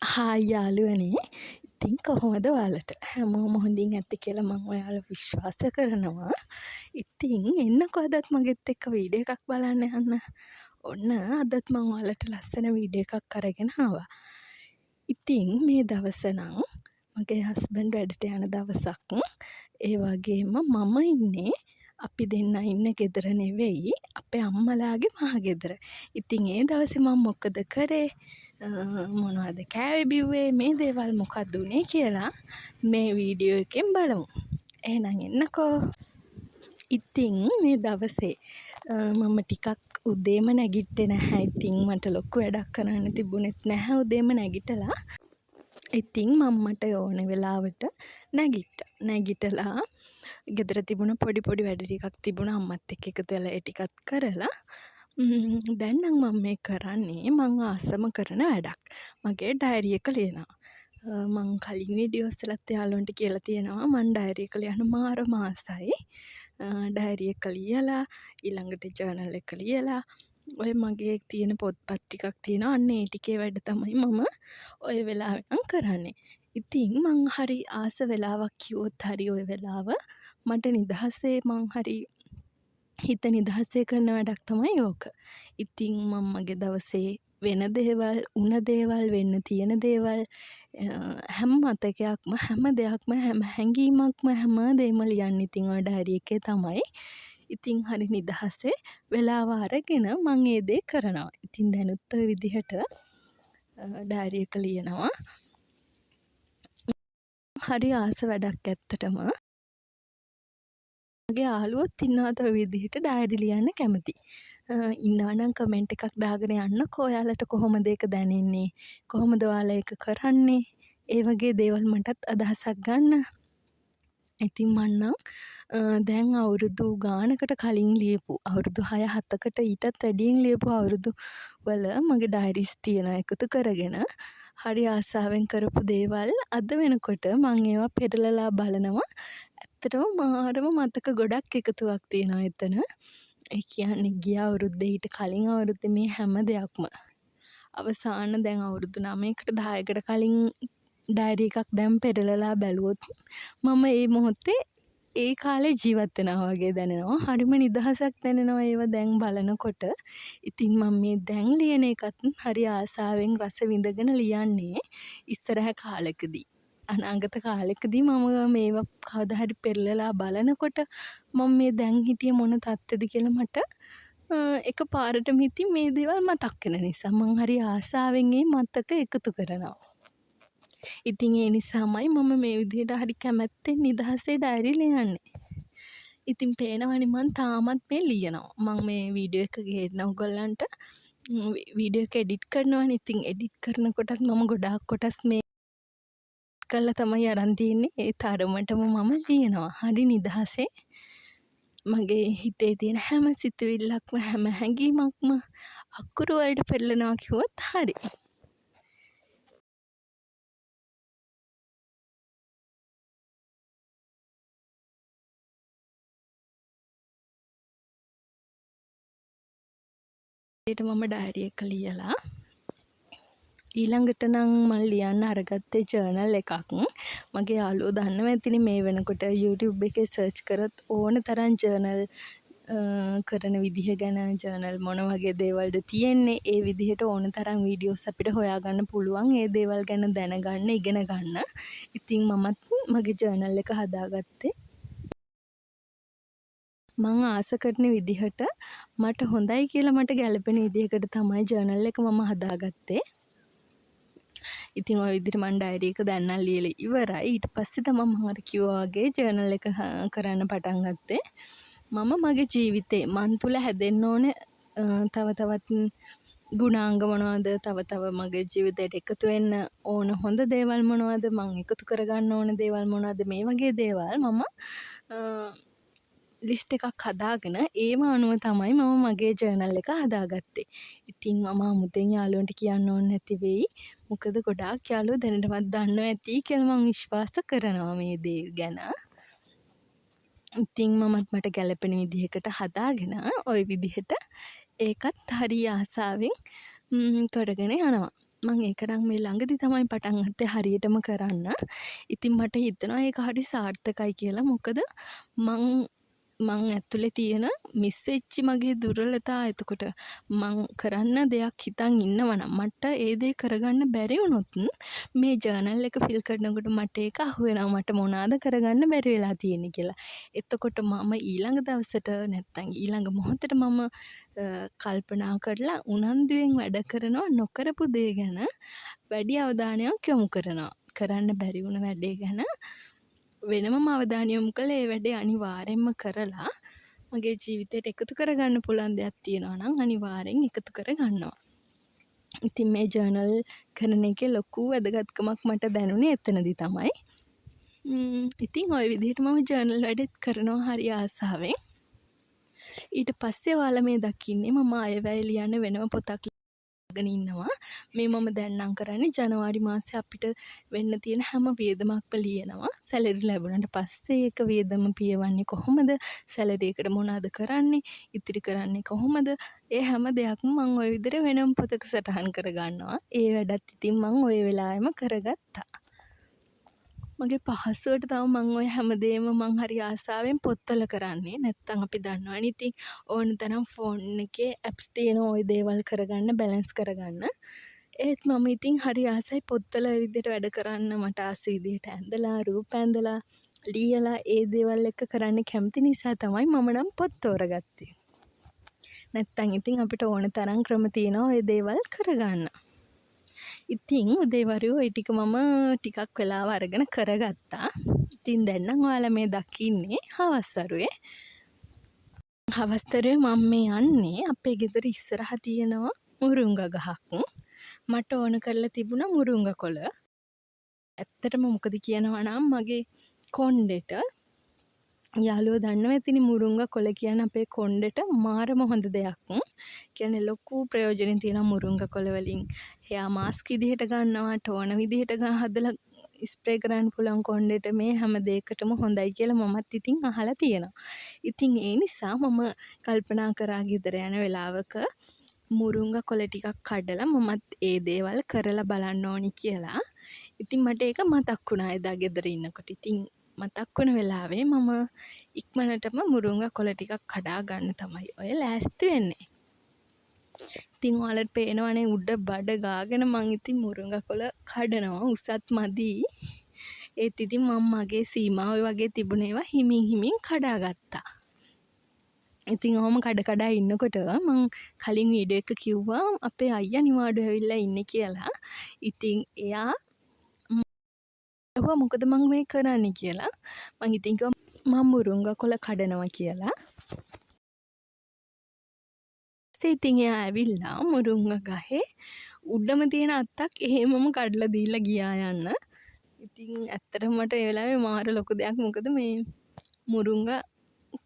Hi යාළුවනේ. ඉතින් කොහොමද ඔයාලට? හැමෝම හොඳින් ඇති කියලා මම ඔයාලව විශ්වාස කරනවා. ඉතින් එන්නකෝ අදත් මගෙත් එක්ක වීඩියෝ එකක් බලන්න යන්න. ඔන්න අදත් මම ඔයාලට ලස්සන වීඩියෝ එකක් අරගෙන ආවා. ඉතින් මේ දවස නම් මගේ හස්බන්ඩ් වැඩට යන දවසක්. ඒ වගේම මම ඉන්නේ අපි දෙන්න ඉන්න ගෙදර නෙවෙයි අපේ අම්මලාගේ මහගෙදර. ඉතින් ඒ දවසේ මම මොකද කරේ? මොනවද කෑවේ බිව්වේ මේ දේවල් මොකක්ද උනේ කියලා මේ වීඩියෝ එකෙන් බලමු. එහෙනම් එන්නකෝ. ඉතින් මේ දවසේ මම ටිකක් උදේම නැගිට්ටේ නැහැ. ඉතින් මට ලොකු වැඩක් කරන්න තිබුණෙත් නැහැ උදේම නැගිටලා. ඉතින් මම්මට ඕන වෙලාවට නැගිටලා ගෙදර තිබුණ පොඩි වැඩ ටිකක් තිබුණා අම්මත් එක්ක එකතු වෙලා ඒ ටිකත් කරලා දැන් නම් මම මේ කරන්නේ මං ආසම කරන වැඩක්. මගේ ඩයරි එක ලියනවා. මං කලින් වීඩියෝස් වලත් යාළුවන්ට කියලා තියෙනවා මං ඩයරි එක ලියන්න මාරම ආසයි. ඩයරි එක ලියලා ඊළඟට ජර්නල් එක ලියලා ඔය මගේ තියෙන පොත්පත් ටිකක් තියෙනවා. අන්න ඒ ටිකේ වැඩ තමයි මම ඔය වෙලාවෙන් කරන්නේ. ඉතින් මං හරි ආස වෙලාවක් කිව්වොත් හරි ඔය වෙලාව මට නිදහසේ මං හරි හිත නිදහසේ කරන වැඩක් තමයි ඕක. ඉතින් මම මගේ දවසේ වෙන දේවල්, උන දේවල්, වෙන්න තියෙන දේවල් හැම මතකයක්ම, හැම දෙයක්ම, හැම හැඟීමක්ම හැම දෙයක්ම ලියන්නේ ඉතින් ඔය ඩයරි එකේ තමයි. ඉතින් හරි නිදහසේ වෙලාව අරගෙන මං ඒ දේ කරනවා. ඉතින් දැනුත් ඔය විදිහට ඩයරි එක ලියනවා. හරි ආස වැඩක් ඇත්තටම. මගේ යාළුවොත් ඉන්නවද ඔය විදිහට ඩයරි ලියන්න කැමති. ඉන්නවා නම් කමෙන්ට් එකක් දාගෙන යන්නකෝ. ඔයාලට කොහොමද ඒක දැනෙන්නේ? කොහොමද ඔයාලා ඒක කරන්නේ? ඒ වගේ දේවල් මටත් අදහසක් ගන්න. ඉතින් මං නම් දැන් අවුරුදු ගානකට කලින් ලියපු අවුරුදු 6-7කට ඊටත් වැඩියෙන් ලියපු අවුරුදු වල මගේ ඩයරිස් තියෙනවා එකතු කරගෙන. හරි ආසාවෙන් කරපු දේවල් අද වෙනකොට මං ඒවා පෙරලලා බලනවා. ඇත්තටම මාරම මතක ගොඩක් එකතුවක් තියෙනවා එතන. ඒ කියන්නේ ගිය අවුරුද්දේ ඊට කලින් අවුරුද්දේ මේ හැම දෙයක්ම අවසාන දැන් අවුරුදු 9කට 10කට කලින් ඩයරි එකක් දැන් පෙරලලා බැලුවොත් මම ඒ මොහොතේ ඒ කාලේ ජීවත් වෙනවා වගේ දැනෙනවා. හරිම නිදහසක් දැනෙනවා ඒව දැන් බලනකොට. ඉතින් මම මේ දැන් ලියන එකත් හරි ආසාවෙන් රස විඳගෙන ලියන්නේ ඉස්සරහ කාලෙකදී. අනාගත කාලෙකදී මම මේවා කවදා හරි පෙරලලා බලනකොට මම මේ දැන් හිටියේ මොන තත්ත්වෙද කියලා මට එකපාරටම ඉතින් මේ දේවල් මතක් වෙන නිසා මං හරි ආසාවෙන් මේ මතක එකතු කරනවා. ඉතින් ඒ නිසාමයි මම මේ විදිහට හරි කැමැත්තෙන් නිදහසේ ඩයරි ලියන්නේ. ඉතින් පේනවනේ මං තාමත් මේ ලියනවා. මං මේ වීඩියෝ එක ගේන්න ඔයගොල්ලන්ට වීඩියෝ එක එඩිට් කරනවානේ. ඉතින් එඩිට් කරනකොටත් මම ගොඩාක් කොටස් මේ කරලා තමයි අරන් තියෙන්නේ. ඒ තරමටම මම ලියනවා. හරි නිදහසේ මගේ හිතේ තියෙන හැම සිතුවිල්ලක්ම හැම හැඟීමක්ම අකුරු වලට පෙරලනවා කිව්වොත් හරි. ඒට මම ඩයරි එක ලියලා ඊළඟට නම් මම ලියන්න අරගත්තේ ජර්නල් එකක්. මගේ යාළුවෝ දන්නවා ඇතිනේ මේ වෙනකොට YouTube එකේ සර්ච් කරොත් ඕන තරම් ජර්නල් කරන විදිහ ගැන ජර්නල් මොන වගේ දේවල්ද තියෙන්නේ ඒ විදිහට ඕන තරම් වීඩියෝස් අපිට හොයාගන්න පුළුවන්. ඒ දේවල් ගැන දැනගන්න, ඉගෙන ගන්න. ඉතින් මමත් මගේ ජර්නල් එක හදාගත්තේ මං ආස කරන විදිහට මට හොඳයි කියලා මට ගැලපෙන විදිහකට තමයි ජර්නල් එක මම හදාගත්තේ. ඉතින් ඔය විදිහට මං ඩයරි එක දැන් නම් ලියලා ඉවරයි. ඊට පස්සේ තමයි මම අර කිව්වා වගේ ජර්නල් එක කරන්න පටන් ගත්තේ. මම මගේ ජීවිතේ මන් තුල හැදෙන්න ඕනේ තව තවත් ගුණාංග මොනවද? තව මගේ ජීවිතයට එකතු වෙන්න ඕන හොඳ දේවල් මොනවද? මං එකතු කරගන්න ඕන දේවල් මොනවද? මේ වගේ දේවල් මම ලිස්ට් එකක් හදාගෙන ඒව අනුව තමයි මම මගේ ජර්නල් එක හදාගත්තේ. ඉතින් මම අමුතෙන් යාළුවන්ට කියන්න ඕනේ නැති වෙයි. මොකද ගොඩාක් යාළුවෝ දැනටමත් දන්නවා ඇති කියලා මම විශ්වාස කරනවා මේ දේ ගැන. ඉතින් මමත් මට ගැලපෙන විදිහකට හදාගෙන ওই විදිහට ඒකත් හරි ආසාවෙන් කරගෙන යනවා. මං ඒක නම් මේ ළඟදි තමයි පටන් ගත්තේ හරියටම කරන්න. ඉතින් මට හිතෙනවා ඒක හරි සාර්ථකයි කියලා. මොකද මං ඇතුලේ තියෙන මිස් වෙච්ච මගේ දුර්වලතා එතකොට මං කරන්න දෙයක් හිතන් ඉන්නවා නම් මට ඒ දේ කරගන්න බැරි වුණොත් මේ ජර්නල් එක ෆිල් කරනකොට මට ඒක අහුවෙනවා මට මොනවාද කරගන්න බැරි වෙලා තියෙන්නේ කියලා. එතකොට මම ඊළඟ දවසට නැත්තම් ඊළඟ මොහොතට මම කල්පනා කරලා උනන්දුවෙන් වැඩ කරනවා නොකරපු දේ ගැන වැඩි අවධානයක් යොමු කරනවා. කරන්න බැරි වුණ වැඩේ ගැන වෙනමම අවධානය යොමු කළා ඒ වැඩේ අනිවාර්යෙන්ම කරලා මගේ ජීවිතයට එකතු කරගන්න පුළුවන් දෙයක් තියෙනවා නම් අනිවාර්යෙන් එකතු කරගන්නවා. ඉතින් මේ ජර්නල් කරන එකේ ලොකු වැදගත්කමක් මට දැනුනේ එතනදි තමයි. ඉතින් ওই විදිහට මම ජර්නල් වැඩත් කරනවා හරි ආසාවෙන්. ඊට පස්සේ ඔයාලා මේ දකින්නේ මම අයවැය ලියන්න වෙනම පොතක් ගෙන ඉන්නවා. මේ මම දැන් නම් කරන්නේ ජනවාරි මාසේ අපිට වෙන්න තියෙන හැම වියදමක්ම ලියනවා. සැලරි ලැබුණාට පස්සේ ඒක වියදම පියවන්නේ කොහොමද? සැලරි එකට මොනවද කරන්නේ? ඉතිරි කරන්නේ කොහොමද? ඒ හැම දෙයක්ම මම ওই විදිහට වෙනම පොතක සටහන් කරගන්නවා. ඒ වැඩත් ඉතින් මම ওই වෙලාවෙම කරගත්තා. මගේ පහසුවට තව මං ඔය හැමදේම මං හරි ආසාවෙන් පොත්වල කරන්නේ. නැත්තම් අපි දන්නවනේ ඉතින් ඕන තරම් ෆෝන් එකේ ඇප්ස් තියෙනවා ওই දේවල් කරගන්න බැලන්ස් කරගන්න. ඒත් මම ඉතින් හරි ආසයි පොත්වල ওই විදිහට වැඩ කරන්න. මට ආස විදිහට ඇඳලා රූප ඇඳලා ලියලා ඒ දේවල් එක කරන්න කැමති නිසා තමයි මම නම් පොත් තෝරගත්තේ. නැත්තම් ඉතින් අපිට ඕන තරම් ක්‍රම තියෙනවා ওই දේවල් කරගන්න. ඉතින් උදේවරු ওই ටික මම ටිකක් වෙලාව අරගෙන කරගත්තා. ඉතින් දැන් නම් ඔයාලා මේ දකින්නේ හවස්වරුවේ. හවස්වරුවේ මම මේ යන්නේ අපේ ගෙදර ඉස්සරහා තියෙනවා මුරුංගා ගහක්. මට ඕන කරලා තිබුණා මුරුංගා කොළ. ඇත්තටම මොකද කියනවා නම් මගේ කොණ්ඩෙට යාළුවෝ දන්නවා ඇතිනේ මුරුංගා කොළ කියන්නේ අපේ කොණ්ඩෙට මාරම හොඳ දෙයක්. කියන්නේ ලොකු ප්‍රයෝජන තියෙනවා මුරුංගා කොළ වලින්. හෙයා මාස්ක් විදිහට ගන්නවා, ටෝන විදිහට හදලා ස්ප්‍රේ කරන්න පුළුවන් කොණ්ඩෙට මේ හැම දෙයකටම හොඳයි කියලා මමත් ඉතින් අහලා තියෙනවා. ඉතින් ඒ නිසා මම කල්පනා කරා ගෙදර යන වෙලාවක මුරුංගා කොළ ටිකක් කඩලා මමත් ඒ දේවල් කරලා බලන්න ඕනි කියලා. ඉතින් මට ඒක මතක් වුණා එදා ගෙදර ඉන්නකොට. ඉතින් මතක් වුණ වෙලාවේ මම ඉක්මනටම මුරුංගා කොළ ටිකක් කඩා ගන්න තමයි ඔය ලෑස්ති වෙන්නේ. ඉතින් ඔයාලට පේනවනේ උඩ බඩ ගාගෙන මං ඉතින් මුරුංගා කොළ කඩනවා උසත් මදි. ඒත් ඉතින් මම මගේ සීමාව වගේ තිබුණ ඒවා හිමින් කඩා ගත්තා. ඉතින් ඔහොම කඩ ඉන්නකොට මං කලින් වීඩියෝ එක කිව්වා අපේ අයියා නිවාඩු ඇවිල්ලා ඉන්නේ කියලා. ඉතින් එයා මොකද මං මේ කරන්නේ කියලා. මං ඉතින් කිව්වා මම මුරුංගා කොළ කඩනවා කියලා. ඉතින් එයා ඇවිල්ලා මුරුංගා ගහේ උඩම තියෙන අත්තක් එහෙමම කඩලා දීලා ගියා යන්න. ඉතින් ඇත්තටම මට ඒ වෙලාවේ මාර ලොකු දෙයක්. මොකද මේ මුරුංගා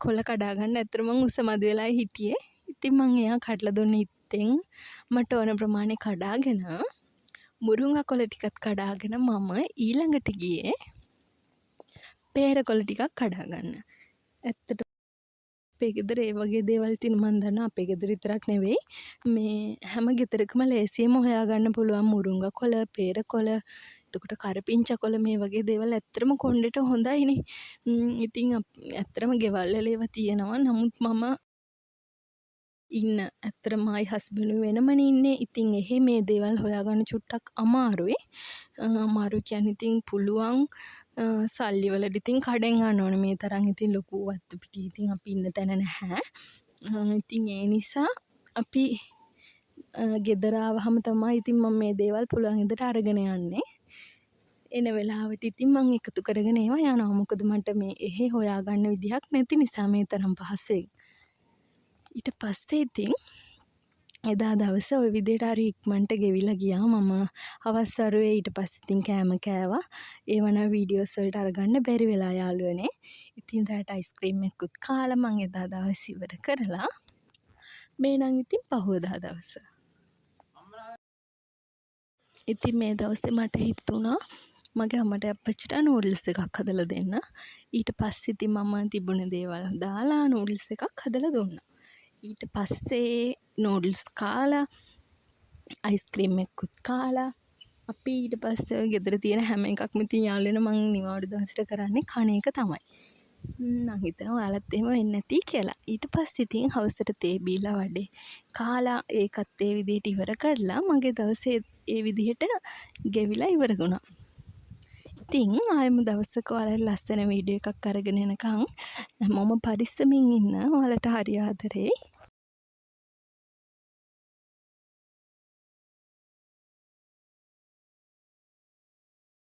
කොළ කඩා ගන්න ඇත්තටම මං උස මදි වෙලා හිටියේ. ඉතින් මං එයා කඩලා දුන්න ඉතින් මට ඕන ප්‍රමාණය කඩාගෙන මුරුංගා කොළ ටිකත් කඩාගෙන මම ඊළඟට ගියේ පේර කොළ ටිකක් කඩා ගන්න. ඇත්තට අපේ ගෙදර ඒ වගේ දේවල් තියෙන මන් දන්නවා අපේ ගෙදර විතරක් නෙවෙයි මේ හැම ගෙදරකම ලේසියෙන්ම හොයාගන්න පුළුවන් මුරුංගා කොළ, පේර කොළ, එතකොට කරපිංචා කොළ මේ වගේ දේවල් ඇත්තටම කොණ්ඩෙට හොඳයිනේ. ඉතින් ඇත්තටම ගෙවල් වල ඒවා තියෙනවා. නමුත් මම ඉන්න ඇත්තටම මයි හස්බන්ඩ් වෙනමනේ ඉන්නේ. ඉතින් එහෙ මේ දේවල් හොයාගන්න චුට්ටක් අමාරුයි. අමාරු කියන්නේ ඉතින් පුළුවන් සල්ලි වලට ඉතින් කඩෙන් ගන්න ඕනේ. මේ තරම් ඉතින් ලොකු වත්ත පිටි ඉතින් අපි ඉන්න තැන නැහැ. ඉතින් ඒ නිසා අපි ගෙදර ආවහම තමයි ඉතින් මම මේ දේවල් පුළුවන් විදිහට අරගෙන යන්නේ. එන වෙලාවට ඉතින් මම එකතු කරගෙන ඒවා යනවා. මොකද මට මේ එහෙ හොයාගන්න විදිහක් නැති නිසා මේ තරම් පහසුවෙන්. ඊට පස්සේ ඉතින් එදා දවස ওই විදිහට හරි ඉක්මනට ගෙවිලා ගියා. මම හවස්වරුවේ ඊට පස්සේ ඉතින් කෑම කෑවා. ඒවන වීඩියෝස් වලට අරගන්න බැරි වෙලා යාළුවනේ. ඉතින් රාට අයිස්ක්‍රීම් එකකුත් කාලා මං එදා දවස් ඉවර කරලා මේ නම් ඉතින් පහුවදා දවස. ඉතින් මේ දවසේ මට හිතුණා මගේ අම්මට අප්පච්චිට නූඩල්ස් එකක් හදලා දෙන්න. ඊට පස්සේ ඉතින් මම තිබුණ දේවල් දාලා නූඩල්ස් එකක් හදලා දුන්නා. ඊට පස්සේ නූඩල්ස් කාලා අයිස්ක්‍රීම් එකකුත් කාලා අපි ඊට පස්සේ ඔය ගෙදර තියෙන හැම එකක්ම ඉතින් යාළුවනේ මං නිවාඩු දවසට කරන්නේ කන එක තමයි. මං හිතනවා ඔයාලත් එහෙම වෙන්නේ නැති කියලා. ඊට පස්සේ ඉතින් හවසට තේ බීලා වඩේ කාලා ඒකත් ඒ විදිහට ඉවර කරලා මගේ දවසේ ඒ විදිහට ගෙවිලා ඉවර වුණා. ඉතින් ආයෙම දවසක ඔයාලට ලස්සන වීඩියෝ එකක් අරගෙන එනකම් හැමෝම පරිස්සමින් ඉන්න. ඔයාලට හරි ආදරේ.